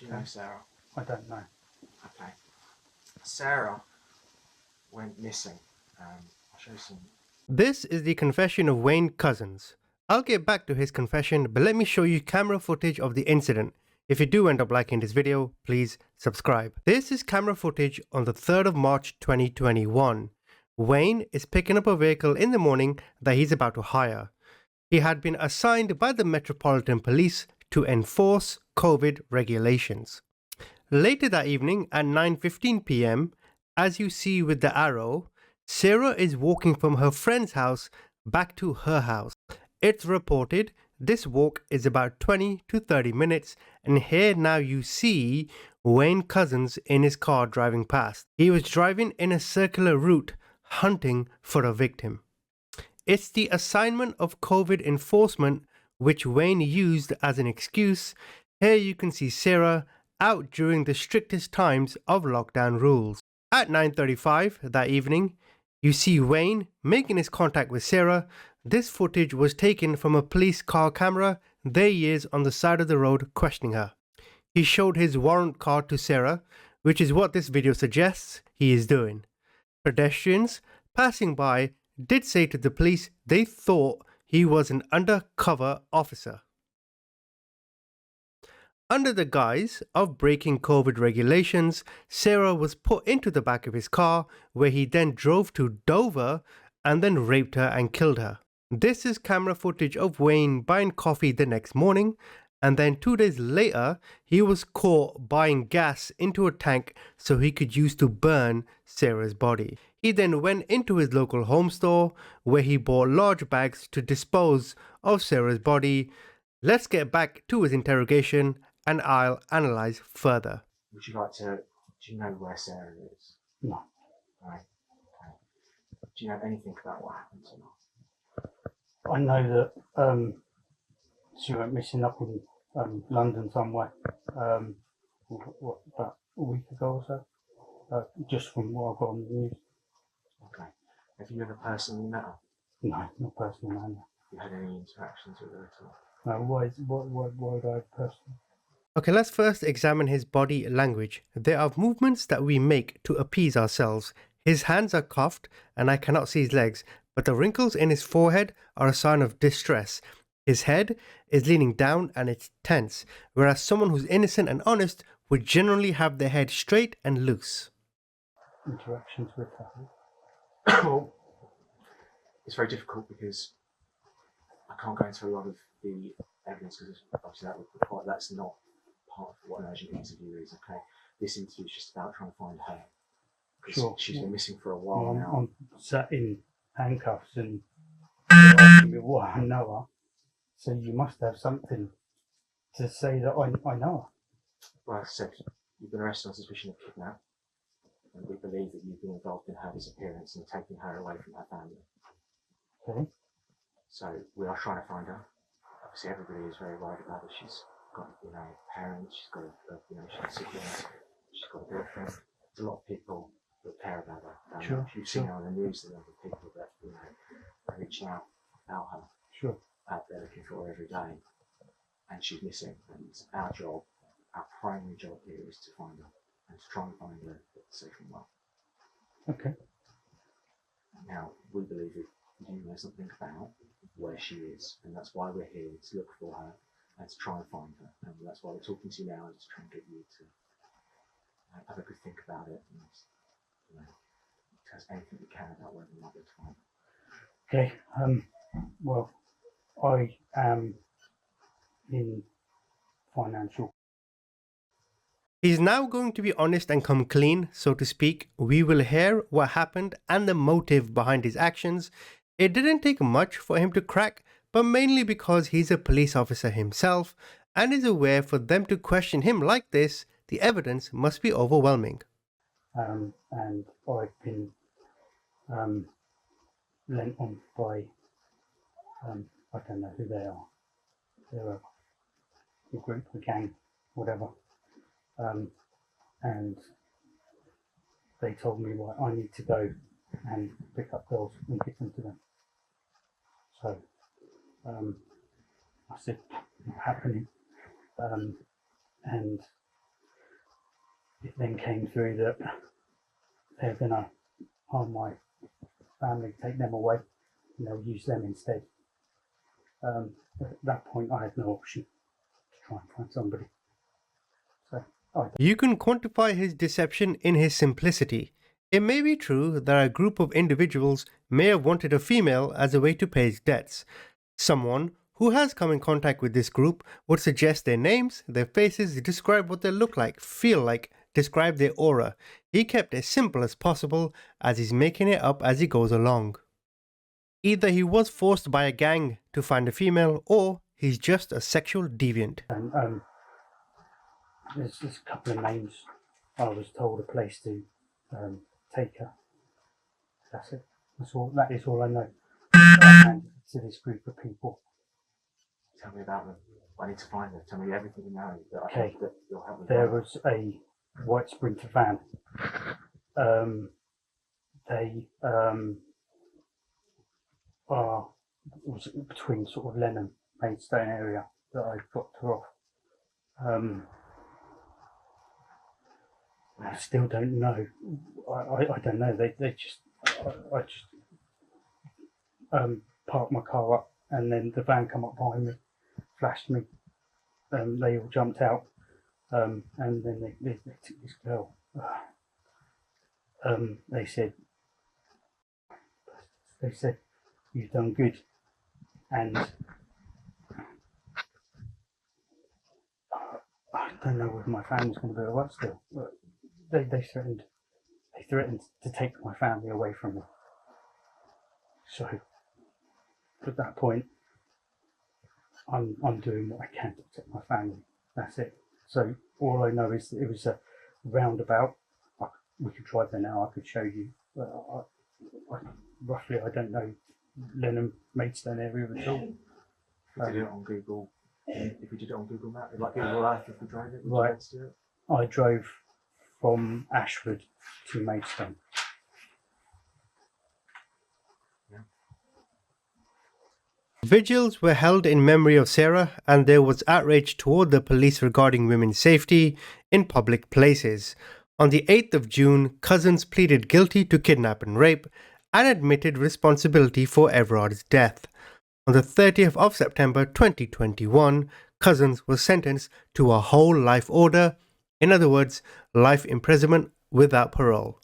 Do you know Sarah? I don't know. Okay. Sarah went missing. I'll show you some. This is the confession of Wayne Couzens. I'll get back to his confession, but let me show you camera footage of the incident. If you do end up liking this video, please subscribe. This is camera footage on the 3rd of March 2021. Wayne is picking up a vehicle in the morning that he's about to hire. He had been assigned by the Metropolitan Police to enforce COVID regulations. Later that evening at 9:15 p.m, as you see with the arrow, Sarah is walking from her friend's house back to her house. It's reported this walk is about 20 to 30 minutes, and here now you see Wayne Couzens in his car driving past. He was driving in a circular route hunting for a victim. It's the assignment of COVID enforcement which Wayne used as an excuse. Here you can see Sarah out during the strictest times of lockdown rules. At 9:35 that evening, you see Wayne making his contact with Sarah. This footage was taken from a police car camera. There he is on the side of the road questioning her. He showed his warrant card to Sarah, which is what this video suggests he is doing. Pedestrians passing by did say to the police they thought he was an undercover officer. Under the guise of breaking COVID regulations, Sarah was put into the back of his car, where he then drove to Dover and then raped her and killed her. This is camera footage of Wayne buying coffee the next morning, and then 2 days later, he was caught buying gas into a tank so he could use to burn Sarah's body. He then went into his local home store, where he bought large bags to dispose of Sarah's body. Let's get back to his interrogation, and I'll analyze further. Would you like to? Do you know where Sarah is? No. Right. Okay. Do you know anything about what happened to her? I know that she went missing up in London somewhere. About a week ago or so. Just from what I got on the news. Okay. Have you ever personally met her? No, not personally. No. Have you had any interactions with her at all? No. Why would I personally? Okay, let's first examine his body language. There are movements that we make to appease ourselves. His hands are cuffed and I cannot see his legs, but the wrinkles in his forehead are a sign of distress. His head is leaning down and it's tense, whereas someone who's innocent and honest would generally have their head straight and loose. Interactions with her. Well, it's very difficult because I can't go into a lot of the evidence because obviously that would require, that's not part of what an urgent interview is. Okay, this interview is just about trying to find her. Sure. She's been missing for a while now. I'm sat in handcuffs and you're asking me what I know her. So you must have something to say that I know her. Well, as I said, you've been arrested on suspicion of kidnap, and we believe that you've been involved in her disappearance and taking her away from her family. Okay. So we are trying to find her. Obviously, everybody is very worried about her. She's got, parents. She's got, she's siblings. She's got a girlfriend. There's a lot of people that care about her. Sure. You've seen her on the news. The number of people that are reaching out about her. Sure. Out there looking for her every day, and she's missing. And our job, our primary job here, is to find her and to try and find her safe and well. Okay. Now, we believe that you know something about where she is, and that's why we're here, to look for her and to try and find her. And that's why we're talking to you now, is to try and get you to have a good think about it and tell us anything you can about where we might be able to find her. Okay. Well, I am in financial. He's now going to be honest and come clean, so to speak. We will hear what happened and the motive behind his actions. It didn't take much for him to crack, but mainly because he's a police officer himself and is aware for them to question him like this, the evidence must be overwhelming. And I've been lent on by, I don't know who they are. They're a group, a gang, whatever. And they told me, well, I need to go and pick up girls and give them to them. So I said, not happening. And it then came through that they're going to harm my family, take them away, and they'll use them instead. At that point, I had no option to try and find somebody. So You can quantify his deception in his simplicity. It may be true that a group of individuals may have wanted a female as a way to pay his debts. Someone who has come in contact with this group would suggest their names, their faces, describe what they look like, feel like, describe their aura. He kept it as simple as possible as he's making it up as he goes along. Either he was forced by a gang to find a female, or he's just a sexual deviant. and there's a couple of names. I was told a place to take her. That's it. That is all I know. To this group of people. Tell me about them. I need to find them. Tell me everything you know that I Okay. hope that you'll help me. There find. was a white Sprinter van. They was between sort of Lenham, Maidstone area that I dropped her off. I still don't know. I don't know. They just I just parked my car up, and then the van come up behind me, flashed me. They all jumped out, and then they took this girl. They said, "You've done good," and I don't know whether my family's going to be alright still. But they threatened to take my family away from me. So at that point, I'm doing what I can to protect my family. That's it. So all I know is that it was a roundabout. We could drive there now. I could show you. Roughly, I don't know Lenham, Maidstone area at all. If you did it on Google, if we did it on Google Maps, like Google Earth, if we drove it, would Right. you let's do it? I drove from Ashford to Maidstone. Vigils were held in memory of Sarah, and there was outrage toward the police regarding women's safety in public places. On the 8th of June, Cousins pleaded guilty to kidnap and rape and admitted responsibility for Everard's death. On the 30th of September 2021, Cousins was sentenced to a whole life order, in other words, life imprisonment without parole.